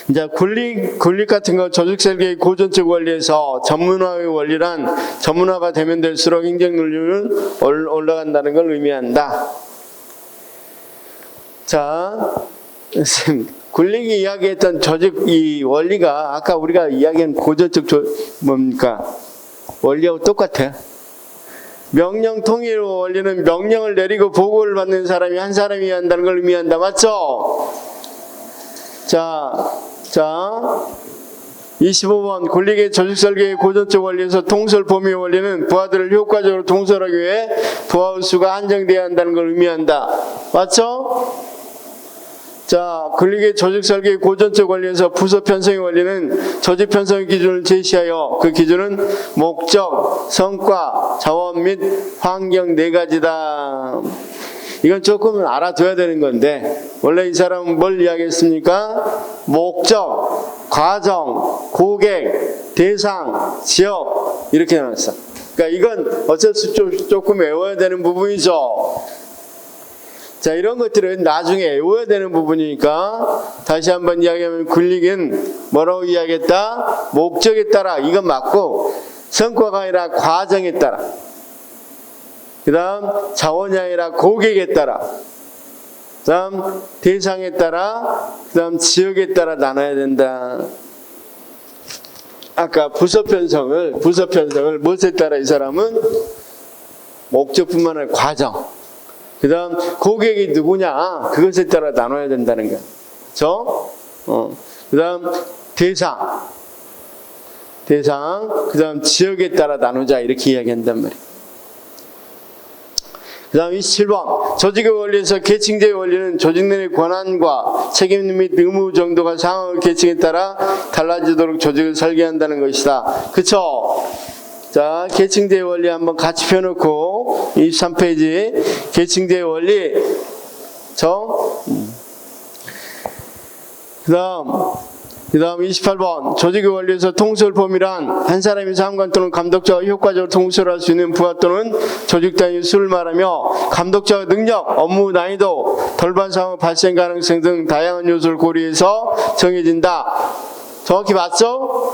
이제 군립 같은 거 조직 설계의 고전적 원리에서 전문화의 원리란 전문화가 되면 될수록 행정 능률은 올라간다는 걸 의미한다. 자, 굴릭이 이야기했던 조직 이 원리가 아까 우리가 이야기한 고전적 뭡니까? 원리하고 똑같아요. 명령 통일 원리는 명령을 내리고 보고를 받는 사람이 한 사람이어야 한다는 걸 의미한다. 맞죠? 자 25번 굴릭의 조직 설계의 고전적 원리에서 통솔 범위 원리는 부하들을 효과적으로 통솔하기 위해 부하의 수가 한정되어야 한다는 걸 의미한다. 맞죠? 자, 굴릭의 조직 설계의 고전적 원리에서 부서 편성의 원리는 조직 편성의 기준을 제시하여 그 기준은 목적, 성과, 자원 및 환경 네 가지다. 이건 조금 알아둬야 되는 건데 원래 이 사람은 뭘 이야기했습니까? 목적, 과정, 고객, 대상, 지역 이렇게 나눴어. 그러니까 이건 어쩔 수 없이 조금 외워야 되는 부분이죠. 자, 이런 것들은 나중에 외워야 되는 부분이니까 다시 한번 이야기하면 굴릭은 뭐라고 이야기했다? 목적에 따라 이건 맞고 성과가 아니라 과정에 따라 그 다음 자원이 아니라 고객에 따라 그 다음 대상에 따라 그 다음 지역에 따라 나눠야 된다. 아까 부서 편성을 무엇에 따라 이 사람은 목적뿐만 아니라 과정 그 다음 고객이 누구냐 그것에 따라 나눠야 된다는 거야. 그렇죠? 그 다음 대상 그 다음 지역에 따라 나누자 이렇게 이야기한단 말이야. 그 다음 27번 조직의 원리에서 계층제의 원리는 조직 내의 권한과 책임 및 의무 정도가 상황의 계층에 따라 달라지도록 조직을 설계한다는 것이다. 그쵸? 자, 계층제의 원리 한번 같이 펴놓고 23페이지 계층제의 원리 그 다음 28번 조직의 원리에서 통솔 범위란 한 사람이 사무관 또는 감독자가 효과적으로 통솔할 수 있는 부하 또는 조직 단위 수를 말하며 감독자의 능력, 업무 난이도, 돌발 상황 발생 가능성 등 다양한 요소를 고려해서 정해진다. 정확히 맞죠?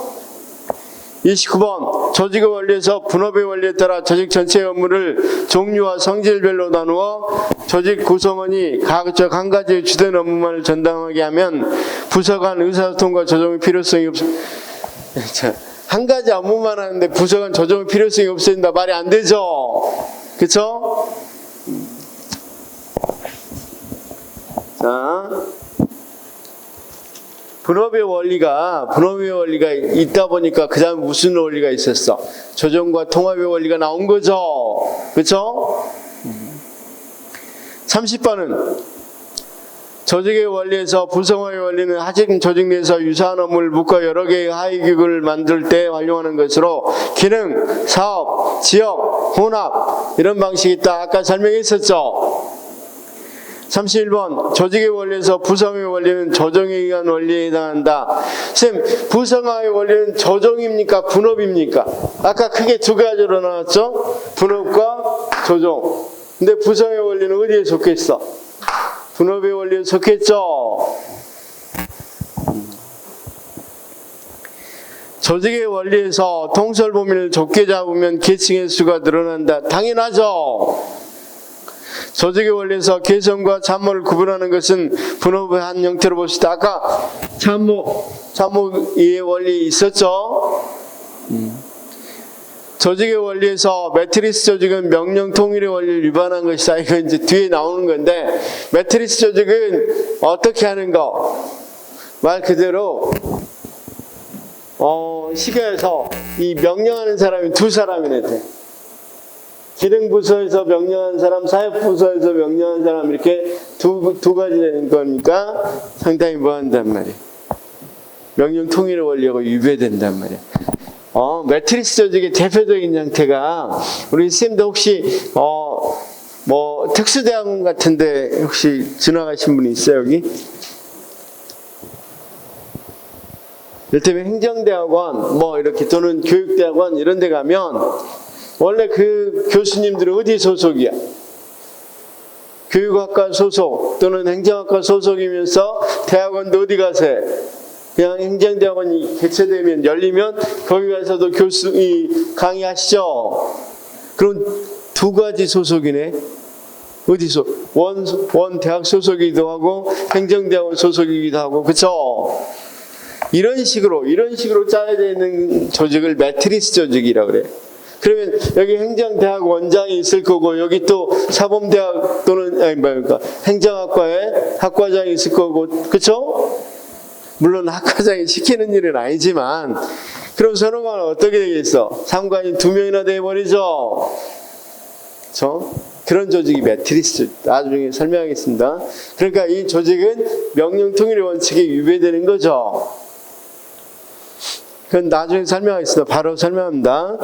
29번 조직의 원리에서 분업의 원리에 따라 조직 전체의 업무를 종류와 성질별로 나누어 조직 구성원이 각각 한 가지 주된 업무만을 전담하게 하면 부서 간 의사소통과 조정의 필요성이 한 가지 업무만 하는데 부서 간 조정의 필요성이 없어진다. 말이 안 되죠. 그쵸? 자, 분업의 원리가 있다 보니까 그 다음에 무슨 원리가 있었어? 조정과 통합의 원리가 나온 거죠. 그쵸? 30번은 조직의 원리에서 부성화의 원리는 하직 조직 내에서 유사한 업무를 묶어 여러 개의 하위기구를 만들 때 활용하는 것으로 기능, 사업, 지역, 혼합 이런 방식이 있다. 아까 설명했었죠. 31번 조직의 원리에서 부성의 원리는 조정에 의한 원리에 해당한다. 쌤, 부성화의 원리는 조정입니까? 분업입니까? 아까 크게 두 가지로 나왔죠? 분업과 조정. 근데 부성의 원리는 어디에 속했어? 분업의 원리에 속했죠? 조직의 원리에서 통솔 범위를 좁게 잡으면 계층의 수가 늘어난다. 당연하죠. 조직의 원리에서 개성과 참모를 구분하는 것은 분업의 한 형태로 볼 수 있다. 아까 참모의 원리 있었죠? 조직의 원리에서 매트리스 조직은 명령 통일의 원리를 위반한 것이다. 이거 이제 뒤에 나오는 건데, 매트리스 조직은 어떻게 하는 거? 말 그대로 시계에서 이 명령하는 사람이 두 사람이네 돼. 기능부서에서 명령하는 사람, 사역부서에서 명령하는 사람 이렇게 두 가지 되는 거니까 상당히 뭐한단 말이에요. 명령 통일의 원리하고 위배된단 말이에요. 매트리스 조직의 대표적인 형태가 우리 쌤도 혹시 뭐 특수대학원 같은데 혹시 지나가신 분이 있어요 여기? 이를테면 행정대학원 뭐 이렇게 또는 교육대학원 이런 데 가면 원래 그 교수님들은 어디 소속이야? 교육학과 소속 또는 행정학과 소속이면서 대학원도 어디 가세요? 그냥 행정대학원이 개최되면 열리면 거기 가서도 강의하시죠? 그럼 두 가지 소속이네. 어디서? 원 대학 소속이기도 하고 행정대학원 소속이기도 하고 그쵸? 이런 식으로 짜야 되는 조직을 매트리스 조직이라고 그래요. 그러면 여기 행정대학 원장이 있을 거고 여기 또 사범대학 또는 행정학과에 학과장이 있을 거고 그쵸? 물론 학과장이 시키는 일은 아니지만 그럼 선호관은 어떻게 되겠어? 상관이 2명이나 돼버리죠? 그쵸? 그런 조직이 매트리스 조직. 나중에 설명하겠습니다. 그러니까 이 조직은 명령 통일의 원칙에 위배되는 거죠. 그건 나중에 설명하겠습니다. 바로 설명합니다.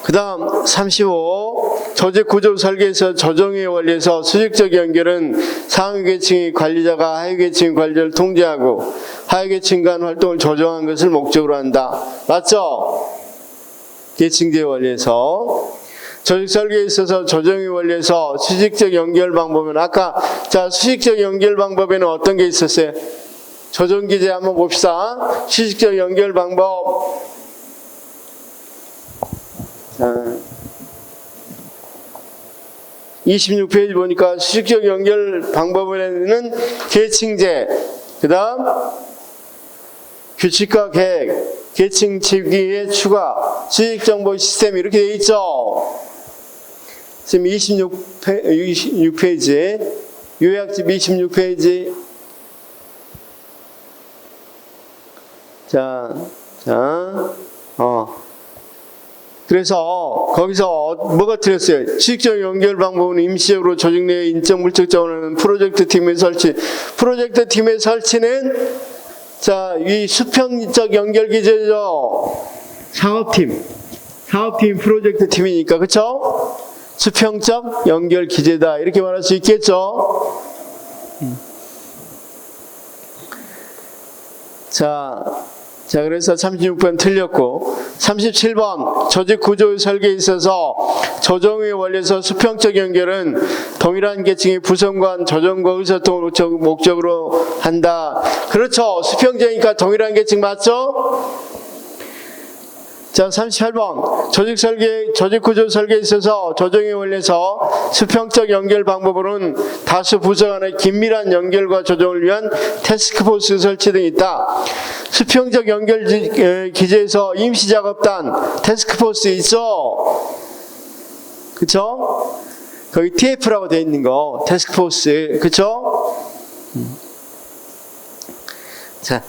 그 다음 35 조직 구조 설계에서 조정의 원리에서 수직적 연결은 상위 계층의 관리자가 하위 계층의 관리를 통제하고 하위 계층 간 활동을 조정하는 것을 목적으로 한다. 맞죠? 계층제 원리에서 조직 설계에 있어서 조정의 원리에서 수직적 연결 방법은 아까 수직적 연결 방법에는 어떤 게 있었어요? 조정 기제 한번 봅시다. 수직적 연결 방법. 자, 26페이지 보니까 수직적 연결 방법에는 계층제, 그 다음 규칙과 계획, 계층 직위의 추가, 수직정보 시스템 이렇게 되어 있죠. 지금 26페이지, 요약집 26페이지. 그래서 거기서 뭐가 틀렸어요? 수직적 연결 방법은 임시적으로 조직 내에 인적 물적 자원하는 프로젝트 팀의 설치. 프로젝트 팀의 설치는 이 수평적 연결 기제죠. 사업팀 프로젝트 팀이니까 그렇죠? 수평적 연결 기제다 이렇게 말할 수 있겠죠. 자, 그래서 36번 틀렸고 37번 조직 구조의 설계에 있어서 조정의 원리에서 수평적 연결은 동일한 계층의 부성 간 조정과 의사소통을 목적으로 한다. 그렇죠. 수평제니까 동일한 계층 맞죠? 자, 38번. 조직 구조 설계에 있어서 조정의 원리에서 수평적 연결 방법으로는 다수 부서 간의 긴밀한 연결과 조정을 위한 태스크포스 설치 등이 있다. 수평적 연결 기제에서 임시작업단 태스크포스 있어. 그쵸? 거기 TF라고 되어 있는 거, 태스크포스. 그쵸? 자.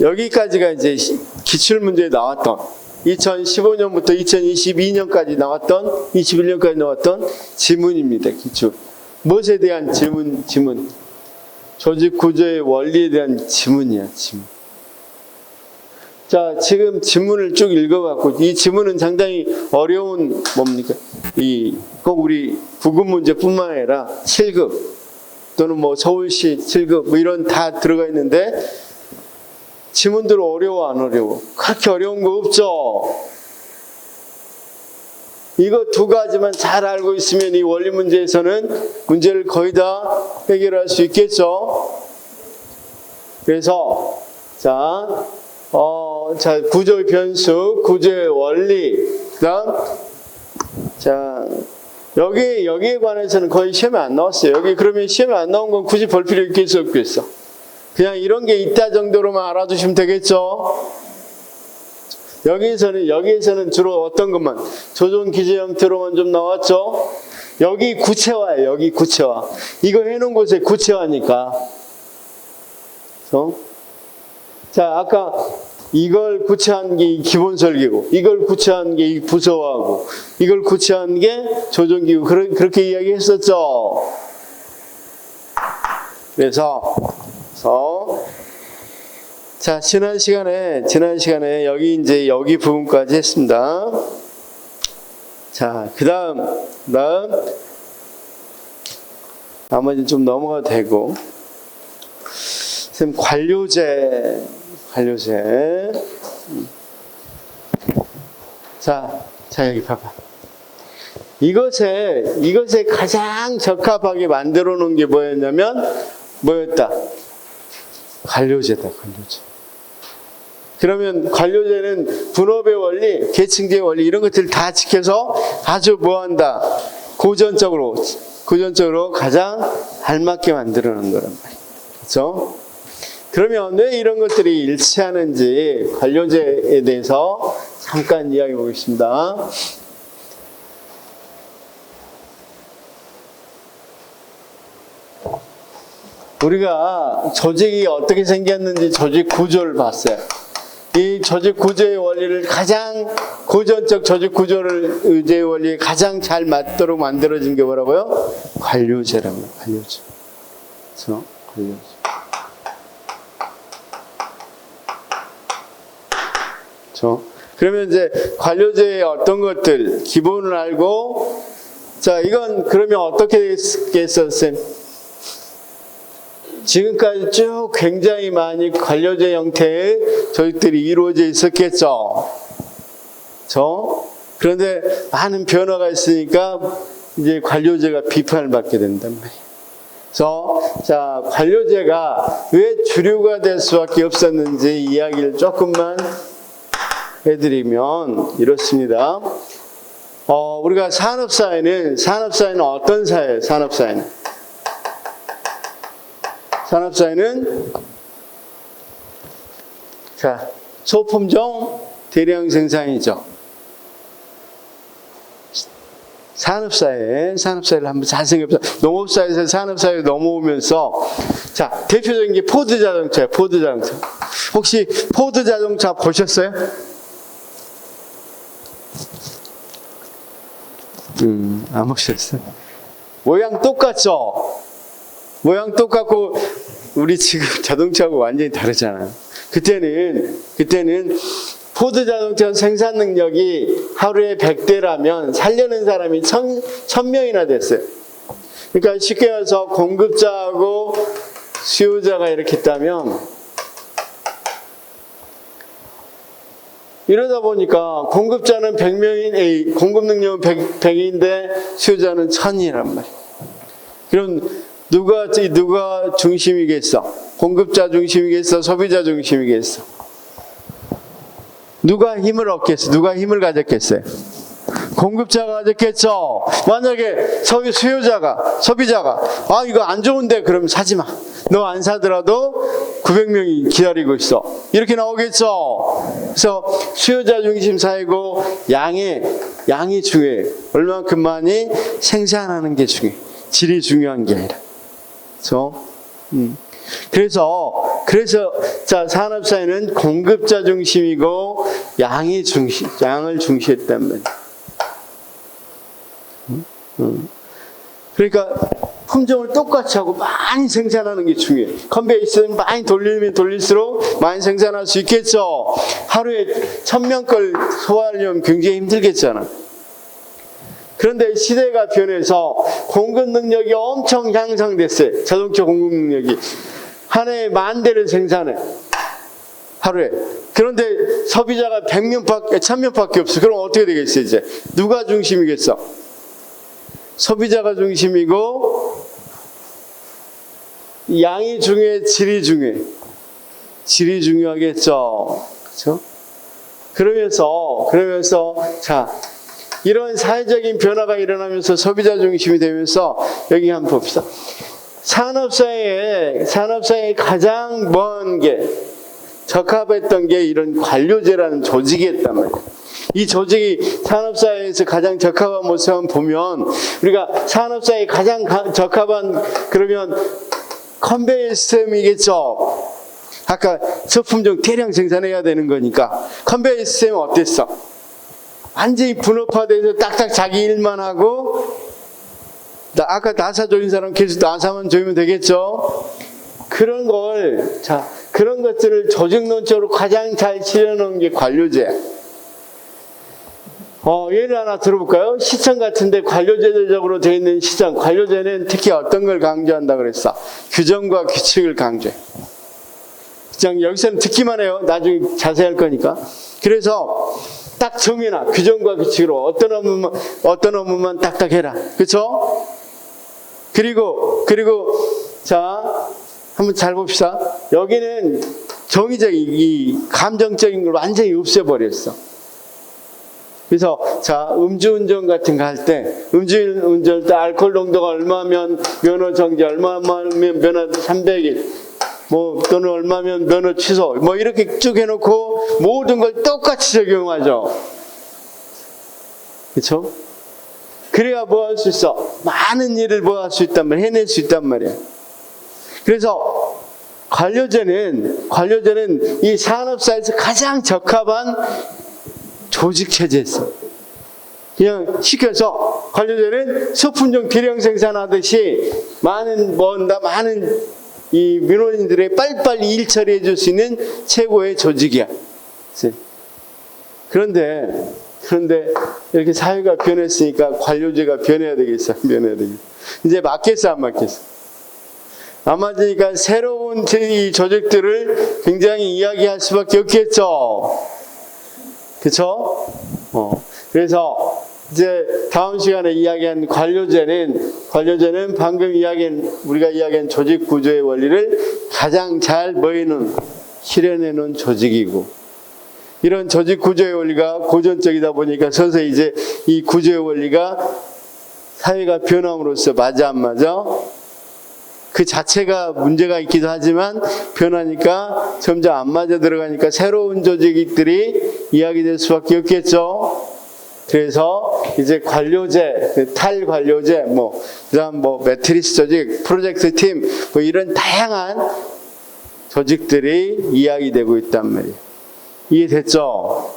여기까지가 이제 기출문제에 나왔던 2015년부터 2022년까지 나왔던 21년까지 나왔던 지문입니다. 기출. 무엇에 대한 지문. 조직 구조의 원리에 대한 지문이야. 지문. 자, 지금 지문을 쭉 읽어갖고 이 지문은 상당히 어려운 뭡니까? 꼭 우리 9급 문제뿐만 아니라 7급 또는 뭐 서울시 7급 뭐 이런 다 들어가 있는데 지문들 어려워 안 어려워? 그렇게 어려운 거 없죠? 이거 두 가지만 잘 알고 있으면 이 원리 문제에서는 문제를 거의 다 해결할 수 있겠죠? 그래서 자, 구조의 변수, 구조의 원리, 그다음 자 여기에 관해서는 거의 시험에 안 나왔어요. 여기 그러면 시험에 안 나온 건 굳이 볼 필요 있겠어 없겠어? 그냥 이런 게 있다 정도로만 알아두시면 되겠죠? 여기에서는 주로 어떤 것만? 조정 기제 형태로만 좀 나왔죠? 여기 구체화예요. 여기 구체화. 이거 해놓은 곳에 구체화니까. 자, 아까 이걸 구체한 게 기본 설계고, 이걸 구체한 게 부서화고, 이걸 구체한 게 조정기구. 그렇게 이야기했었죠? 그래서 자, 지난 시간에 여기 부분까지 했습니다. 자, 그다음 나머지는 좀 넘어가도 되고. 선생님, 관료제. 자, 여기 봐봐. 이것에 가장 적합하게 만들어 놓은 게 뭐였다? 관료제다, 관료제. 그러면 관료제는 분업의 원리, 계층제의 원리 이런 것들을 다 지켜서 아주 뭐한다? 고전적으로 가장 알맞게 만들어 놓은 거란 말이에요. 그렇죠? 그러면 왜 이런 것들이 일치하는지 관료제에 대해서 잠깐 이야기해 보겠습니다. 우리가 조직이 어떻게 생겼는지 조직 구조를 봤어요. 이 조직 구조의 원리를 가장 고전적 조직 구조의 원리에 가장 잘 맞도록 만들어진 게 뭐라고요? 관료제라고요. 관료제. 그렇죠? 관료제. 그렇죠? 그러면 이제 관료제의 어떤 것들 기본을 알고, 자, 이건 그러면 어떻게 했었어요, 쌤? 지금까지 쭉 굉장히 많이 관료제 형태의 조직들이 이루어져 있었겠죠. 그런데 많은 변화가 있으니까 이제 관료제가 비판을 받게 된단 말이에요. 그래서 자, 관료제가 왜 주류가 될 수밖에 없었는지 이야기를 조금만 해드리면 이렇습니다. 우리가 산업사회는 어떤 사회예요? 산업사회는 자, 소품종 대량 생산이죠. 산업사회를 한번 잘 생각해보세요. 농업사회에서 산업사회로 넘어오면서 자, 대표적인 게 포드 자동차예요. 포드 자동차. 혹시 포드 자동차 보셨어요? 안 보셨어요? 모양 똑같죠? 모양 똑같고 우리 지금 자동차하고 완전히 다르잖아요. 그때는 포드 자동차 생산 능력이 하루에 100대라면 살려는 사람이 1000명이나 됐어요. 그러니까 쉽게 말해서 공급자하고 수요자가 이렇게 있다면 이러다 보니까 공급자는 100명인, 공급 능력은 100인데 수요자는 1000이란 말이에요. 그럼 누가 중심이겠어? 공급자 중심이겠어? 소비자 중심이겠어? 누가 힘을 얻겠어? 누가 힘을 가졌겠어요? 공급자가 가졌겠죠. 만약에 소비자가 이거 안 좋은데 그럼 사지 마. 너 안 사더라도 900명이 기다리고 있어. 이렇게 나오겠죠. 그래서 수요자 중심 사회고 양이 중요해. 얼마큼 많이 생산하는 게 중요해. 질이 중요한 게 아니라. 그래서 자, 산업사회는 공급자 중심이고 양을 중시했단 말이야. 그러니까 품종을 똑같이 하고 많이 생산하는 게 중요해. 컨베이어 시스템 많이 돌리면 돌릴수록 많이 생산할 수 있겠죠. 하루에 1000명 걸 소화하려면 굉장히 힘들겠잖아. 그런데 시대가 변해서 공급 능력이 엄청 향상됐어요. 자동차 공급 능력이 한 해에 10,000대를 생산해, 하루에. 그런데 소비자가 1000명밖에 없어. 그럼 어떻게 되겠어요? 이제 누가 중심이겠어? 소비자가 중심이고 양이 중요해, 질이 중요해. 질이 중요하겠죠. 그렇죠? 그러면서 자, 이런 사회적인 변화가 일어나면서 소비자 중심이 되면서 여기 한번 봅시다. 산업사회에 가장 먼 게 적합했던 게 이런 관료제라는 조직이었단 말이에요. 이 조직이 산업사회에서 가장 적합한 모습을 보면 우리가 산업사회에 가장 적합한 그러면 컨베이어 시스템이겠죠. 아까 소품종 대량 생산해야 되는 거니까 컨베이어 시스템은 어땠어? 완전히 분업화돼서 딱딱 자기 일만 하고 아까 나사 조인 사람 계속 나사만 조이면 되겠죠. 그런 것들을 조직론적으로 가장 잘 실현하는 게 관료제. 예를 하나 들어볼까요? 시청 같은데 관료제적으로 되어 있는 시청. 관료제는 특히 어떤 걸 강조한다 그랬어? 규정과 규칙을 강조해. 그냥 여기서는 듣기만 해요. 나중에 자세히 할 거니까. 그래서 딱 정해놔. 규정과 규칙으로 어떤 업무만 딱딱 해라. 그렇죠? 그리고 자, 한번 잘 봅시다. 여기는 정의적인 이 감정적인 걸 완전히 없애버렸어. 그래서 자, 음주운전 같은 거 할 때 음주운전 때 알코올 농도가 얼마면 면허 정지, 얼마면 면허 300일, 또는 얼마면 면허 취소, 이렇게 쭉 해놓고 모든 걸 똑같이 적용하죠. 그렇죠? 그래야 뭐 할 수 있어? 많은 일을 뭐 할 수 있단 말이야. 해낼 수 있단 말이야. 그래서 관료제는 이 산업사회에서 가장 적합한 조직체제였어. 그냥 시켜서 관료제는 소품종 대량 생산하듯이 많은 이 민원인들의 빨리빨리 일 처리해 줄 수 있는 최고의 조직이야. 그런데 이렇게 사회가 변했으니까 관료제가 변해야 되겠어. 이제 맞겠어, 안 맞겠어? 안 맞으니까 새로운 이 조직들을 굉장히 이야기할 수밖에 없겠죠. 그렇죠? 그래서 이제 다음 시간에 이야기한 관료제는 방금 우리가 이야기한 조직 구조의 원리를 가장 잘 실현해 놓은 조직이고, 이런 조직 구조의 원리가 고전적이다 보니까 서서히 이제 이 구조의 원리가 사회가 변함으로써 맞아 안 맞아? 그 자체가 문제가 있기도 하지만 변하니까 점점 안 맞아 들어가니까 새로운 조직들이 이야기될 수밖에 없겠죠. 그래서 이제 관료제, 탈관료제, 그다음 매트리스 조직, 프로젝트 팀, 이런 다양한 조직들이 이야기되고 있단 말이에요. 이해됐죠?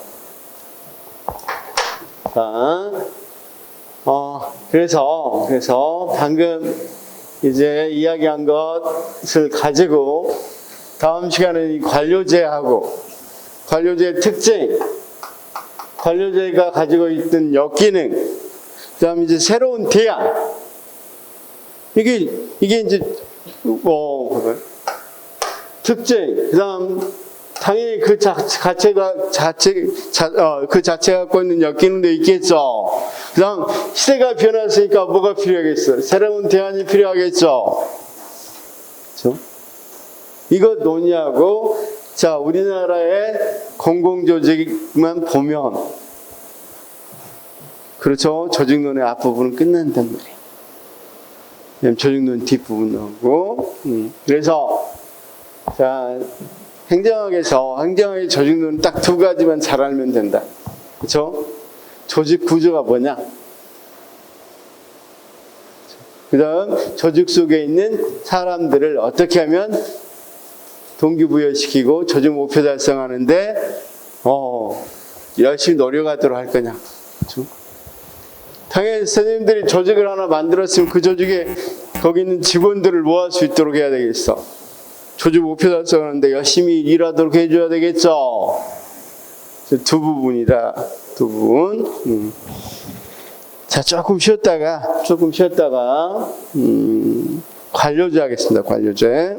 자, 그래서 방금 이제 이야기한 것을 가지고 다음 시간에 이 관료제하고 관료제의 특징, 관료제가 가지고 있던 역기능, 그 다음 이제 새로운 대안, 이게 이제 특징, 그 다음 당연히 그 자체가 갖고 있는 역기능도 있겠죠. 그 다음 시대가 변했으니까 뭐가 필요하겠어? 새로운 대안이 필요하겠죠. 그렇죠? 이거 논의하고 자 우리나라의 공공조직만 보면 그렇죠? 조직론의 앞부분은 끝난단 말이에요. 조직론 뒷부분 나오고 그래서 자 행정학의 조직론은 딱 두 가지만 잘 알면 된다. 그렇죠? 조직 구조가 뭐냐? 그 다음 조직 속에 있는 사람들을 어떻게 하면 동기부여시키고 조직 목표 달성하는데 열심히 노력하도록 할 거냐. 그렇죠? 당연히 선생님들이 조직을 하나 만들었으면 그 조직에 거기 있는 직원들을 모을 수 있도록 해야 되겠어. 조직 목표 달성하는데 열심히 일하도록 해줘야 되겠죠. 두 부분이다. 두 부분. 자, 조금 쉬었다가 관료제 하겠습니다. 관료제.